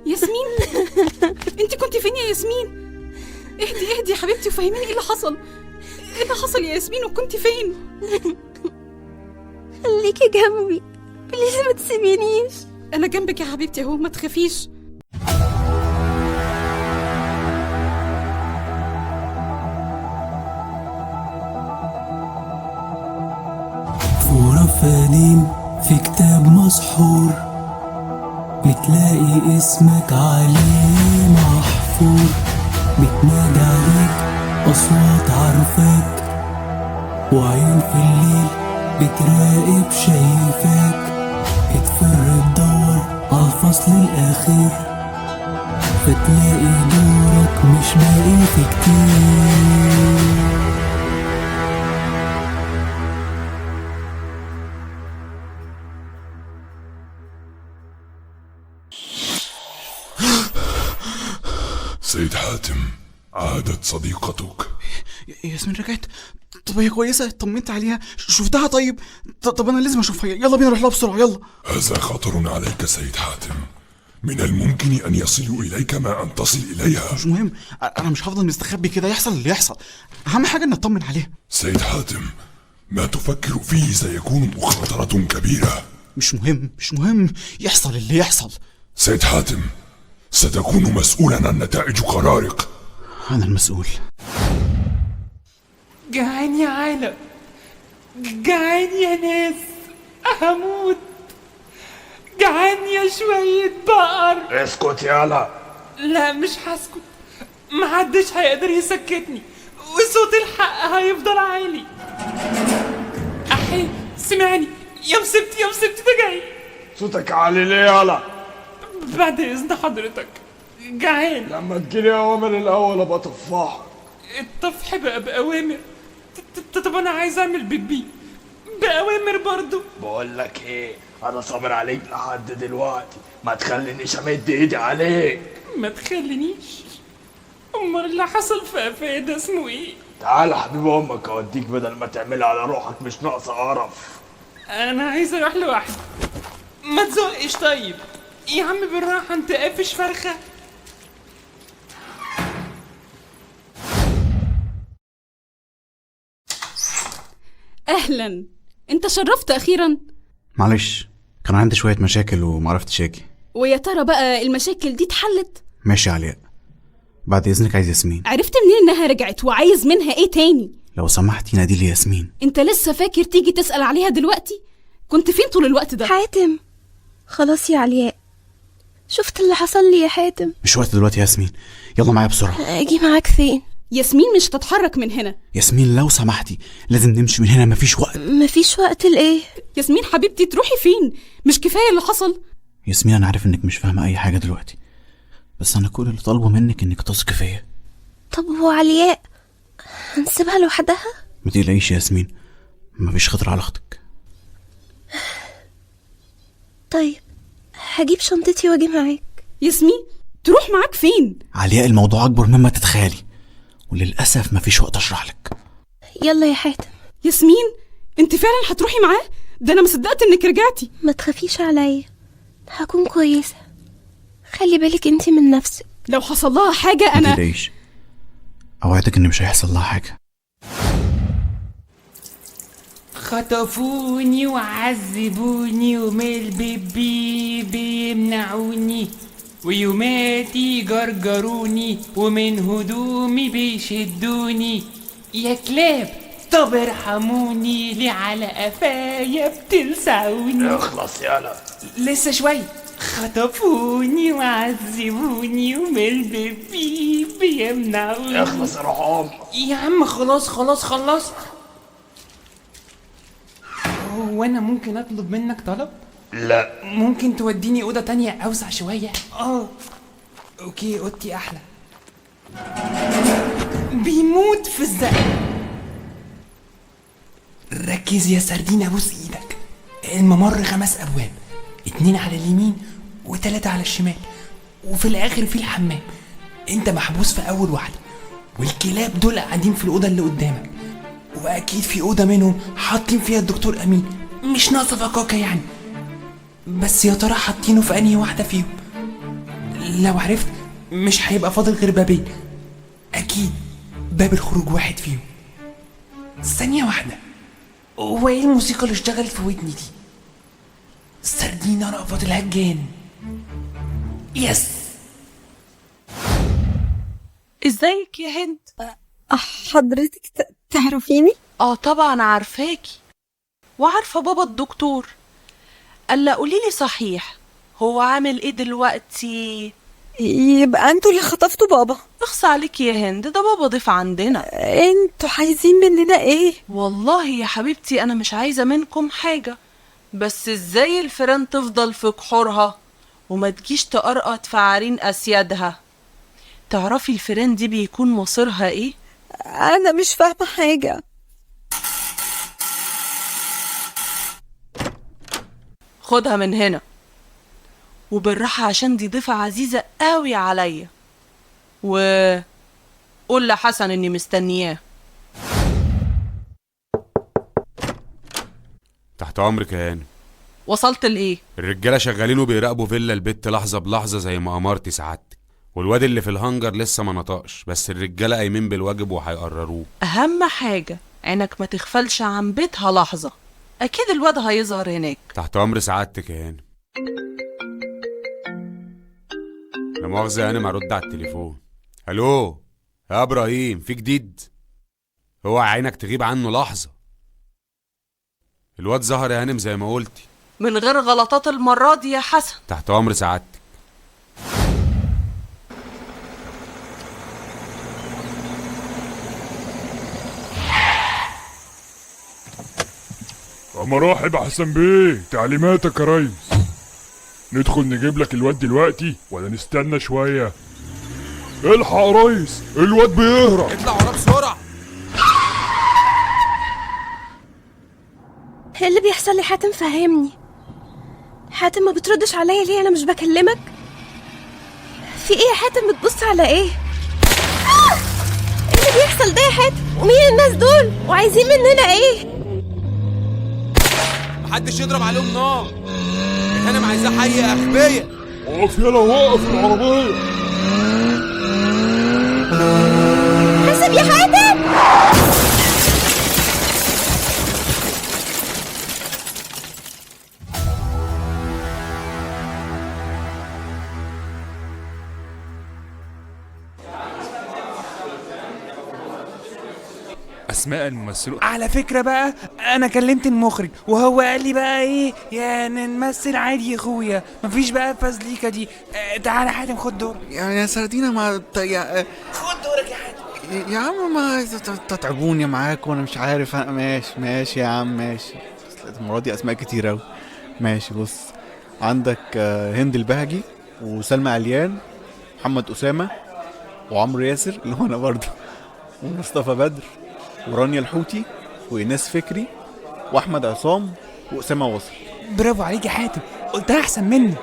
ياسمين انت كنت فين يا ياسمين؟ اهدي يا حبيبتي وفهميني ايه اللي حصل. ايه اللي حصل يا ياسمين وكنت فين؟ خليكي جنبي بليز، ما تسيبينيش. انا جنبك يا حبيبتي اهو، ما تخافيش. فورفانين في كتاب مسحور، بتلاقي اسمك عليه محفور، بتنادي عليك أصوات عارفاك، وعين في الليل بتراقب شايفاك، بتفر تدور عالفصل الأخير، فتلاقي دورك مش باقي في كتير. سيد حاتم، عادت صديقتك. ياسمين رجعت؟ طب هي كويسة؟ طمنت عليها؟ شفتها؟ طيب طب أنا لازم أشوفها. يلا بينا نروح لها بسرعة، يلا. هذا خطر عليك سيد حاتم، من الممكن أن يصلوا إليك ما أن تصل إليها. مش مهم، أنا مش هفضل مستخبي كده، يحصل اللي يحصل، أهم حاجة إن أطمن عليها. سيد حاتم، ما تفكر فيه سيكون مخاطرة كبيرة. مش مهم، يحصل اللي يحصل. سيد حاتم، ستكون مسؤولا عن نتائج قرارك. أنا المسؤول. جعان يا عالم، جعان يا ناس، هموت. جعان يا شوية بقر. اسكت يالا. لا مش هسكت، محدش هيقدر يسكتني، وصوت الحق هيفضل عالي. أحي سمعني يا مسبتي ده جاي. صوتك عالي ليه يالا؟ بعد إذن حضرتك، جعان. لما تجيلي أوامر الأول أبقى طفاحك. الطفح بقى بأوامر؟ طب أنا عايز أعمل بيبي بأوامر برضو. بقولك إيه، أنا صابر عليك لحد دلوقتي، ما تخلينيش أمد إيدي عليك. ما تخلينيش؟ أمال اللي حصل في قفايا ده اسمه إيه؟ تعال حبيب أمك أوديك بدل ما تعملي على روحك، مش ناقصة قرف. أنا عايز أروح لوحدي. ما تزقش طيب يا عم، بالراحة، أنت قافش فرخة. اهلا، انت شرفت اخيرا. معلش، كان عندي شوية مشاكل ومعرفتش أجي. ويا ترى بقى المشاكل دي اتحلت؟ ماشي يا علاء، بعد إذنك عايز ياسمين. عرفت منين انها رجعت وعايز منها ايه تاني؟ لو سمحتي نادي لي ياسمين. انت لسه فاكر تيجي تسأل عليها دلوقتي؟ كنت فين طول الوقت ده؟ حاتم خلاص يا علياء، شفت اللي حصل لي يا حاتم. مش وقت دلوقتي يا ياسمين، يلا معايا بسرعة. اجي معاك فين؟ ياسمين مش هتتحرك من هنا. ياسمين لو سمحتي لازم نمشي من هنا، مفيش وقت. مفيش وقت لإيه؟ ياسمين حبيبتي تروحي فين؟ مش كفاية اللي حصل؟ ياسمين أنا عارف إنك مش فاهمة أي حاجة دلوقتي، بس أنا كل اللي طالبه منك إنك تثقي فيا. طب هو علياء هنسيبها لوحدها؟ ما تقلقيش يا ياسمين، مفيش خطر على أختك. طيب هجيب شنطتي واجي معاك. ياسمين تروح معاك فين؟ علياء الموضوع أكبر مما تتخيلي، وللأسف مفيش وقت أشرح لك. يلا يا حاتم. ياسمين انت فعلا هتروحي معاه؟ ده انا مصدقت انك رجعتي. ما تخافيش عليا، هكون كويسة، خلي بالك انتي من نفسك. لو حصل لها حاجة ما انا تقلقيش، أوعدك إن مش هيحصل لها حاجة. خطفوني وعذبوني ومن البيبي بيمنعوني، ويوماتي جرجروني ومن هدومي بيشدوني. يا كلاب طب ارحموني، ليه على قفايا بتلسعوني؟ اخلص يالا. لسه شوية. خطفوني وعذبوني ومن البيبي بيمنعوني. اخلص يا روح امك. يا عم خلاص. هو انا ممكن اطلب منك طلب؟ لا. ممكن توديني اوضه تانية اوسع شويه؟ اوكي، اوضتي احلى. بيموت في الزق. ركز يا سردين، ابوس ايدك. الممر 5 ابواب، 2 على اليمين و3 على الشمال، وفي الاخر في الحمام. انت محبوس في اول واحده، والكلاب دول قاعدين في الاوضه اللي قدامك، واكيد في اوضه منهم حاطين فيها الدكتور امين. مش ناقصه فكاكه يعني، بس يا ترى حاطينه في انهي واحده فيهم؟ لو عرفت مش هيبقى فاضل غير بابين، اكيد باب الخروج واحد فيهم. ثانية واحدة، هو ايه الموسيقى اللي اشتغلت في ودني دي؟ سردينة رأفت الهجان. يس. ازيك يا هند؟ حضرتك تعرفيني؟ طبعا عارفاكي، وعارفه بابا الدكتور. الا قوليلي صحيح، هو عامل ايه دلوقتي؟ يبقى انتوا اللي خطفتوا بابا؟ اخص عليكي يا هند، ده بابا ضيف عندنا. انتوا عايزين مننا ايه؟ والله يا حبيبتي انا مش عايزه منكم حاجه، بس ازاي الفيران تفضل في جحورها وما تجيش تقرقط في عرين اسيادها؟ تعرفي الفيران دي بيكون مصيرها ايه؟ انا مش فاهمه حاجه. خدها من هنا وبالراحه عشان دي ضيفه عزيزه قوي عليا، وقول لحسن اني مستنياه. تحت امرك يا هانم. وصلت لايه؟ الرجاله شغالين وبيراقبوا فيلا البت لحظه بلحظه زي ما امرتي سعادتك، والواد اللي في الهنجر لسه ما نطقش، بس الرجاله قايمين بالواجب وهيقرروه. اهم حاجه عينك ما تغفلش عن بيتها لحظه، اكيد الواد هيظهر هناك. تحت امر سعادتك يا هانم. لا مؤاخذه يا هانم، هرد على التليفون. الو يا ابراهيم، في جديد؟ اوعى عينك تغيب عنه لحظه. الواد ظهر يا هانم زي ما قلتي، من غير غلطات المره دي يا حسن. تحت امر سعادتك. مراحب حسن بيه، تعليماتك يا ريس. ندخل نجيب لك الواد دلوقتي ولا نستنى شوية؟ الحق يا ريس، الواد بيهرب. اطلع وراه بسرعة. ايه اللي بيحصل لي حاتم؟ فهمني حاتم، ما بتردش عليا ليه؟ انا مش بكلمك. في ايه يا حاتم؟ بتبص على ايه؟ ايه اللي بيحصل ده يا حاتم؟ ومين الناس دول؟ وعايزين مننا ايه؟ محدش يضرب عليهم نار، الهانم عايزاه حي يا اخبيه. اقف يلا، وقف العربية. حاسب يا حاتم. اسماء الممثلون. على فكرة بقى انا كلمت المخرج وهو قال لي بقى ايه، يعني نمثل عادي يا اخويا، مفيش بقى الفزليكة دي. تعالى حاتم خد دورك. يا سردينة، ما خد دورك يا حاتم. يا عم ما تتعبوني معاك وانا مش عارف. ماشي يا عم، ماشي. المرة دي اسماء كتير اوي. ماشي، بص، عندك هند البهجي وسلمى عليان، محمد أسامة وعمرو ياسر اللي هو انا برضه، ومصطفى بدر ورانيا الحوتي وإناس فكري واحمد عصام واسامه وصل. برافو عليك يا حاتم، قلتها احسن مني.